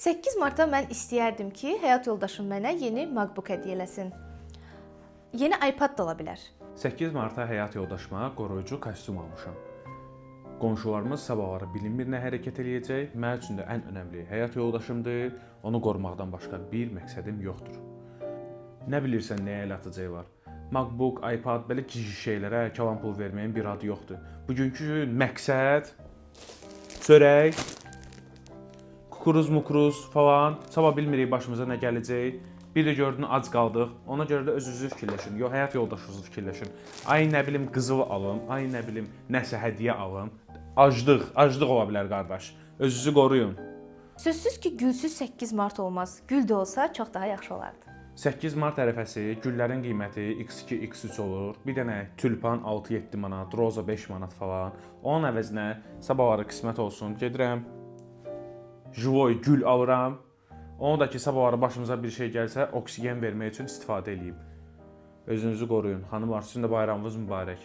8 Martda mən istəyərdim ki, həyat yoldaşım mənə yeni MacBook hədiyyə eləsin. Yeni iPad da ola bilər. 8 Martda həyat yoldaşıma qoruyucu kostyum almışam. Qonşularımız sabahları bilinmir nə hərəkət eləyəcək. Mənim üçün də ən önəmli həyat yoldaşımdır. Onu qorumaqdan başqa bir məqsədim yoxdur. Nə bilirsən nəyə elə atacağı var? MacBook, iPad belə gizli şeylərə kalan pul verməyin bir adı yoxdur. Bugünkü məqsəd çörək, kukuruz, mukuruz falan. Sabah bilmirik başımıza nə gələcək. Bir də gördün ac qaldıq. Ona görə də özünüzü fikirləşin. Yox, həyat yoldaşınızı fikirləşin. Ay nə bilim qızıl alım, ay nə bilim nəsə hədiyyə alım. Aclıq ola bilər qardaş. Özünüzü qoruyun. Sözsüz ki, gülsüz 8 Mart olmaz. Gül də olsa çox daha yaxşı olardı. 8 Mart ərəfəsi güllərin qiyməti X2, X3 olur. Bir dənə tülpan 6-7 manat, roza 5 manat falan. Onun əvəzinə sabahları qismət olsun. Gedirəm Joy gül alıram. Onu da ki sabahları başımıza bir şey gəlsə oksigen vermək üçün istifadə edeyim. Özünüzü qoruyun. Xanımlar, sizin də bayramınız mübarək.